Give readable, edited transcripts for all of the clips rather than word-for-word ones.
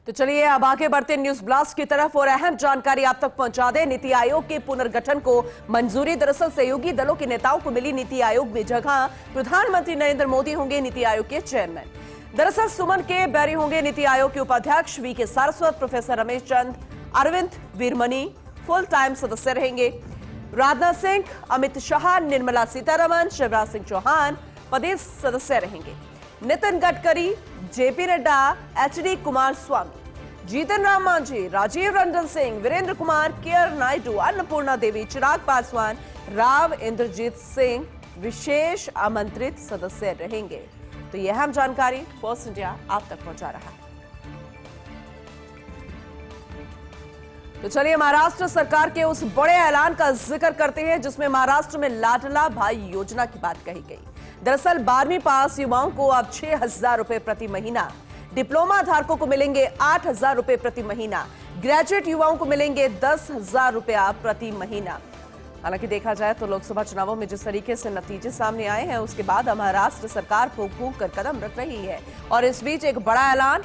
तो चलिए अब आगे बढ़ते न्यूज ब्लास्ट की तरफ और अहम जानकारी आप तक पहुंचा दें। नीति आयोग के पुनर्गठन को मंजूरी। दरअसल सहयोगी दलों के नेताओं को मिली नीति आयोग में जगह। प्रधानमंत्री नरेंद्र मोदी होंगे नीति आयोग के चेयरमैन। दरअसल सुमन के बैरी होंगे नीति आयोग के उपाध्यक्ष। VK. Saraswat, professor Ramesh Chand, Arvind Veeramani full time सदस्य रहेंगे। राजनाथ सिंह, अमित शाह, निर्मला सीतारमण, शिवराज सिंह चौहान पदेश सदस्य रहेंगे। नितिन गडकरी, जेपी नड्डा, एच.डी. कुमारस्वामी, जीतन राम मांझी, राजीव रंजन सिंह, वीरेंद्र कुमार, के.आर. नायडू, अन्नपूर्णा देवी, चिराग पासवान, राव इंद्रजीत सिंह विशेष आमंत्रित सदस्य रहेंगे। तो यह अहम जानकारी फर्स्ट इंडिया आप तक पहुंचा रहा है। तो चलिए महाराष्ट्र सरकार के उस बड़े ऐलान का जिक्र करते हैं जिसमें महाराष्ट्र में लाडला भाई योजना की बात कही गई। दरअसल 12वीं पास युवाओं को अब 6,000 रुपए प्रति महीना, डिप्लोमा धारकों को मिलेंगे 8,000 रुपए प्रति महीना, ग्रेजुएट युवाओं को मिलेंगे 10,000 रुपया प्रति महीना। हालांकि देखा जाए तो लोकसभा चुनावों में जिस तरीके से नतीजे सामने आए हैं उसके बाद महाराष्ट्र सरकार फूंक फूंक कर कदम रख रही है और इस बीच एक बड़ा ऐलान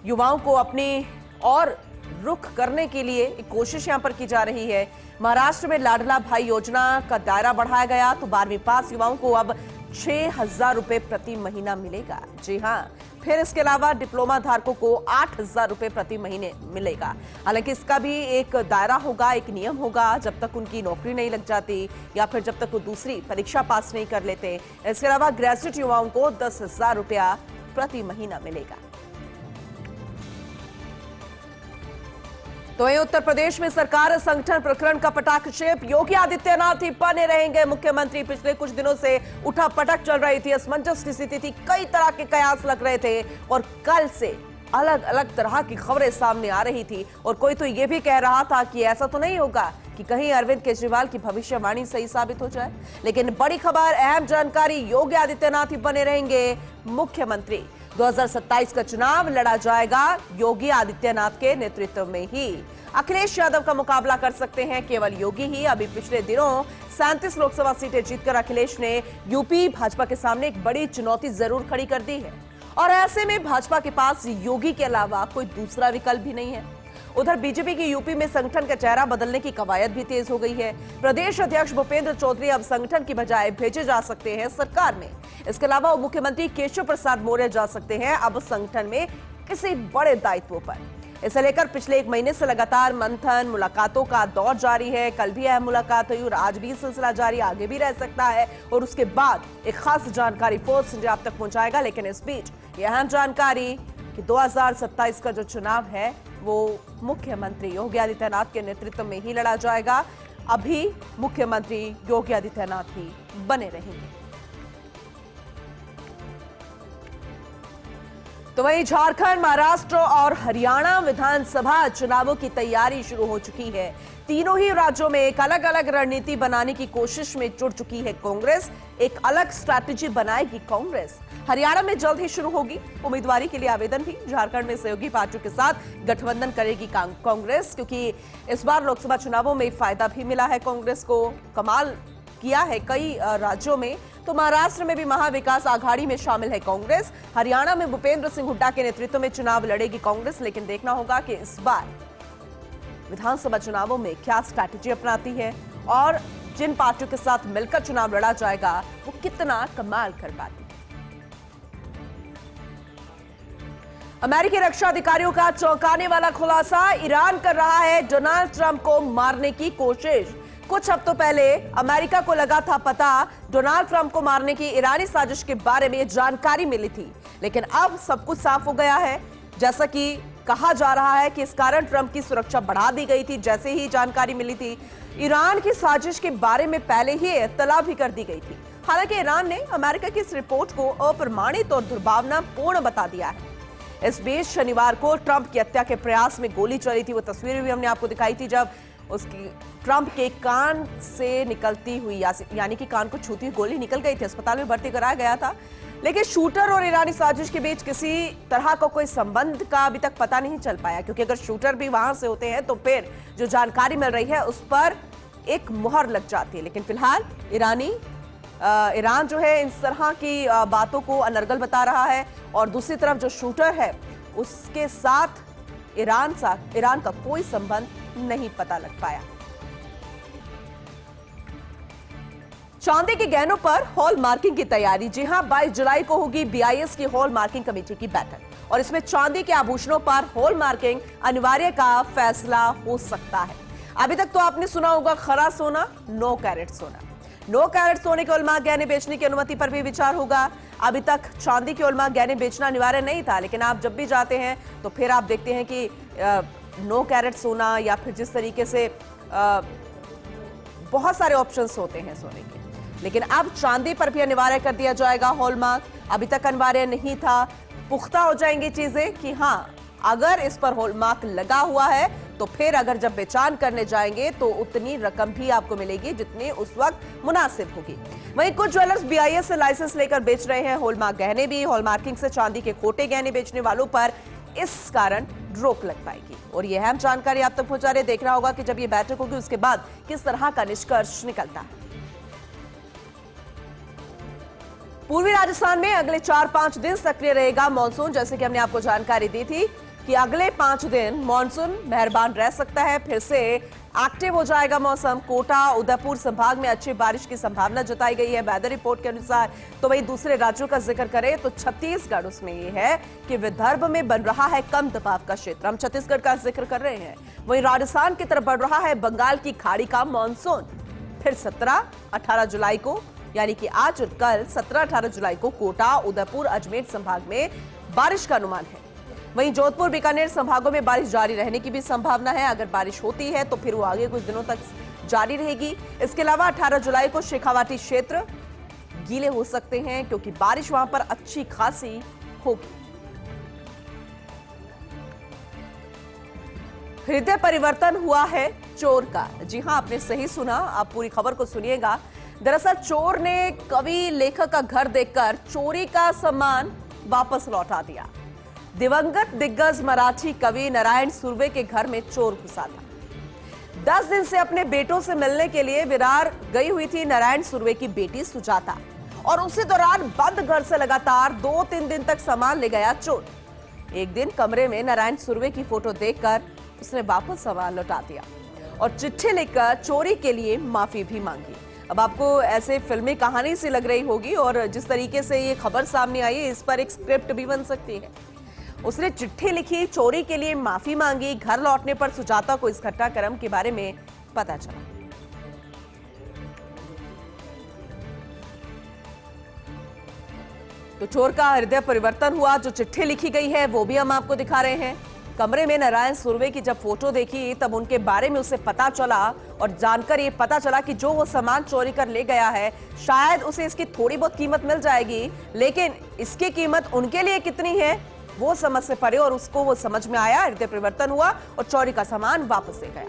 युवाओं को अपनी और रुख करने के लिए एक कोशिश यहां पर की जा रही है। महाराष्ट्र में लाडला भाई योजना का दायरा बढ़ाया गया तो 12वीं पास युवाओं को अब 6,000 रुपए प्रति महीना मिलेगा। जी हां, फिर इसके अलावा डिप्लोमा धारकों को 8,000 रुपए प्रति महीने मिलेगा। हालांकि इसका भी एक दायरा होगा, एक नियम होगा जब तक उनकी नौकरी नहीं लग जाती या फिर जब तक वो दूसरी परीक्षा पास नहीं कर लेते। इसके अलावा ग्रेजुएट युवाओं को 10,000 रुपया प्रति महीना मिलेगा। तो वहीं उत्तर प्रदेश में सरकार संगठन प्रकरण का पटाक्षेप। योगी आदित्यनाथ ही बने रहेंगे मुख्यमंत्री। पिछले कुछ दिनों से उठा पटक चल रही थी, असमंजस की स्थिति थी, कई तरह के कयास लग रहे थे और कल से अलग अलग तरह की खबरें सामने आ रही थी और कोई तो ये भी कह रहा था कि ऐसा तो नहीं होगा कि कहीं अरविंद केजरीवाल की भविष्यवाणी सही साबित हो जाए। लेकिन बड़ी खबर, अहम जानकारी, योगी आदित्यनाथ ही बने रहेंगे मुख्यमंत्री। 2027 का चुनाव लड़ा जाएगा योगी आदित्यनाथ के नेतृत्व में ही। अखिलेश यादव का मुकाबला कर सकते हैं केवल योगी ही। अभी पिछले दिनों 37 लोकसभा सीटें जीतकर अखिलेश ने यूपी भाजपा के सामने एक बड़ी चुनौती जरूर खड़ी कर दी है और ऐसे में भाजपा के पास योगी के अलावा कोई दूसरा विकल्प भी नहीं है। उधर बीजेपी की यूपी में संगठन का चेहरा बदलने की कवायद भी तेज हो गई है। प्रदेश अध्यक्ष भूपेंद्र चौधरी अब संगठन की बजाय भेजे जा सकते हैं सरकार में। इसके अलावा उप मुख्यमंत्री केशव प्रसाद मौर्य जा सकते हैं अब संगठन में किसी बड़े दायित्व पर। इसे लेकर पिछले 1 महीने से लगातार मंथन, मुलाकातों का दौर जारी है। कल भी अहम मुलाकात हुई और आज भी सिलसिला जारी, आगे भी रह सकता है और उसके बाद एक खास जानकारी फोर्स इंडिया आप तक पहुंचाएगा। लेकिन इस बीच यह अहम जानकारी कि 2027 का जो चुनाव है वो मुख्यमंत्री योगी आदित्यनाथ के नेतृत्व में ही लड़ा जाएगा। अभी मुख्यमंत्री योगी आदित्यनाथ ही बने रहेंगे। तो वहीं झारखंड, महाराष्ट्र और हरियाणा विधानसभा चुनावों की तैयारी शुरू हो चुकी है। तीनों ही राज्यों में एक अलग अलग रणनीति बनाने की कोशिश में जुट चुकी है कांग्रेस। एक अलग स्ट्रैटेजी बनाएगी कांग्रेस। हरियाणा में जल्द ही शुरू होगी उम्मीदवारी के लिए आवेदन भी। झारखंड में सहयोगी पार्टियों के साथ गठबंधन करेगी कांग्रेस, क्योंकि इस बार लोकसभा चुनावों में फायदा भी मिला है कांग्रेस को, कमाल किया है कई राज्यों में। तो महाराष्ट्र में भी महाविकास आघाड़ी में शामिल है कांग्रेस। हरियाणा में भूपेंद्र सिंह हुड्डा के नेतृत्व में चुनाव लड़ेगी कांग्रेस। लेकिन देखना होगा कि इस बार विधानसभा चुनावों में क्या स्ट्रैटेजी अपनाती है और जिन पार्टियों के साथ मिलकर चुनाव लड़ा जाएगा वो कितना कमाल कर पाती है। अमेरिकी रक्षा अधिकारियों का चौंकाने वाला खुलासा, ईरान कर रहा है डोनाल्ड ट्रंप को मारने की कोशिश। कुछ हफ्तों पहले अमेरिका को लगा था पता डोनाल्ड ट्रंप को मारने की ईरानी साजिश के बारे में जानकारी मिली थी, लेकिन अब सब कुछ साफ हो गया है। जैसा कि कहा जा रहा है कि इस कारण ट्रंप की सुरक्षा बढ़ा दी गई थी। जैसे ही जानकारी मिली थी, ईरान की साजिश के बारे में पहले ही इत्तला भी कर दी गई थी। हालांकि ईरान ने अमेरिका की इस रिपोर्ट को अप्रमाणित और दुर्भावनापूर्ण बता दिया है। इस बीच शनिवार को ट्रंप की हत्या के प्रयास में गोली चली थी। वो तस्वीरें भी हमने आपको दिखाई थी जब उसकी ट्रंप के कान से निकलती हुई यानी कि कान को छूती हुई गोली निकल गई थी। अस्पताल में भर्ती कराया गया था। लेकिन शूटर और ईरानी साजिश के बीच किसी तरह का कोई संबंध का अभी तक पता नहीं चल पाया, क्योंकि अगर शूटर भी वहां से होते हैं तो फिर जो जानकारी मिल रही है उस पर एक मुहर लग जाती है। लेकिन फिलहाल ईरान जो है इस तरह की बातों को अनर्गल बता रहा है और दूसरी तरफ जो शूटर है उसके साथ ईरान का कोई संबंध नहीं पता लग पाया। चांदी के गहनों पर हॉल मार्किंग की तैयारी। जी हां, 22 जुलाई को होगी BIS की हॉल मार्किंग कमेटी की बैठक और इसमें चांदी के आभूषणों पर हॉल मार्किंग अनिवार्य का फैसला हो सकता है। अभी तक तो आपने सुना होगा खरा सोना, 9 कैरेट सोना। 9 कैरेट सोने के हॉलमार्क गहने बेचने की अनुमति पर भी विचार होगा। अभी तक चांदी के हॉलमार्क गहने बेचना अनिवार्य नहीं था, लेकिन आप जब भी जाते हैं तो फिर आप देखते हैं कि 9 कैरेट सोना या फिर जिस तरीके से बहुत सारे ऑप्शंस होते हैं सोने के, लेकिन अब चांदी पर भी अनिवार्य कर दिया जाएगा हॉलमार्क। अभी तक अनिवार्य नहीं था, पुख्ता हो जाएंगी चीजें कि हां अगर इस पर हॉलमार्क लगा हुआ है तो फिर अगर जब बेचान करने जाएंगे तो उतनी रकम भी आपको मिलेगी जितनी उस वक्त मुनासिब होगी। वहीं कुछ ज्वेलर्स BIS से लाइसेंस लेकर बेच रहे हैं हॉलमार्क गहने भी। हॉलमार्किंग से चांदी के खोटे गहने बेचने वालों पर इस कारण रोक लग पाएगी और यह अहम जानकारी आप तक पहुंचा रहे। देखना होगा कि जब ये बैठक होगी उसके बाद किस तरह का निष्कर्ष निकलता है। पूर्वी राजस्थान में अगले 4-5 दिन सक्रिय रहेगा मॉनसून। जैसे कि हमने आपको जानकारी दी थी कि अगले 5 दिन मॉनसून मेहरबान रह सकता है, फिर से एक्टिव हो जाएगा मौसम। कोटा, उदयपुर संभाग में अच्छी बारिश की संभावना जताई गई है वेदर रिपोर्ट के अनुसार। तो वही दूसरे राज्यों का जिक्र करें तो छत्तीसगढ़, उसमें यह है कि विदर्भ में बन रहा है कम दबाव का क्षेत्र, हम छत्तीसगढ़ का जिक्र कर रहे हैं। वहीं राजस्थान की तरफ बढ़ रहा है बंगाल की खाड़ी का मॉनसून। फिर 17-18 जुलाई को, यानी कि आज और कल 17-18 जुलाई को कोटा, उदयपुर, अजमेर संभाग में बारिश का अनुमान है। वहीं जोधपुर, बीकानेर संभागों में बारिश जारी रहने की भी संभावना है। अगर बारिश होती है तो फिर वो आगे कुछ दिनों तक जारी रहेगी। इसके अलावा 18 जुलाई को शेखावाटी क्षेत्र गीले हो सकते हैं क्योंकि बारिश वहां पर अच्छी खासी होगी। हृदय परिवर्तन हुआ है चोर का। जी हां, आपने सही सुना, आप पूरी खबर को सुनिएगा। दरअसल चोर ने कवि लेखक का घर देखकर चोरी का सामान वापस लौटा दिया। दिवंगत दिग्गज मराठी कवि नारायण सुर्वे के घर में चोर घुसा था। 10 दिन से अपने बेटों से मिलने के लिए विरार गई हुई थी नारायण सुर्वे की बेटी सुजाता और उसी दौरान बंद घर से लगातार 2-3 दिन तक सामान ले गया चोर। एक दिन कमरे में नारायण सुर्वे की फोटो देखकर उसने वापस सामान लौटा दिया और चिट्ठी लिखकर चोरी के लिए माफी भी मांगी। अब आपको ऐसे फिल्मी कहानी सी लग रही होगी और जिस तरीके से ये खबर सामने आई है इस पर एक स्क्रिप्ट भी बन सकती है। उसने चिट्ठी लिखी, चोरी के लिए माफी मांगी। घर लौटने पर सुजाता को इस घटनाक्रम के बारे में पता चला। तो चोर का हृदय परिवर्तन हुआ। जो चिट्ठी लिखी गई है वो भी हम आपको दिखा रहे हैं। कमरे में नारायण सुर्वे की जब फोटो देखी तब उनके बारे में उसे पता चला और जानकर ये पता चला कि जो वो सामान चोरी कर ले गया है शायद उसे इसकी थोड़ी बहुत कीमत मिल जाएगी, लेकिन इसकी कीमत उनके लिए कितनी है वो समझ से परे और उसको वो समझ में आया, हृदय परिवर्तन हुआ और चोरी का सामान वापस ले गया।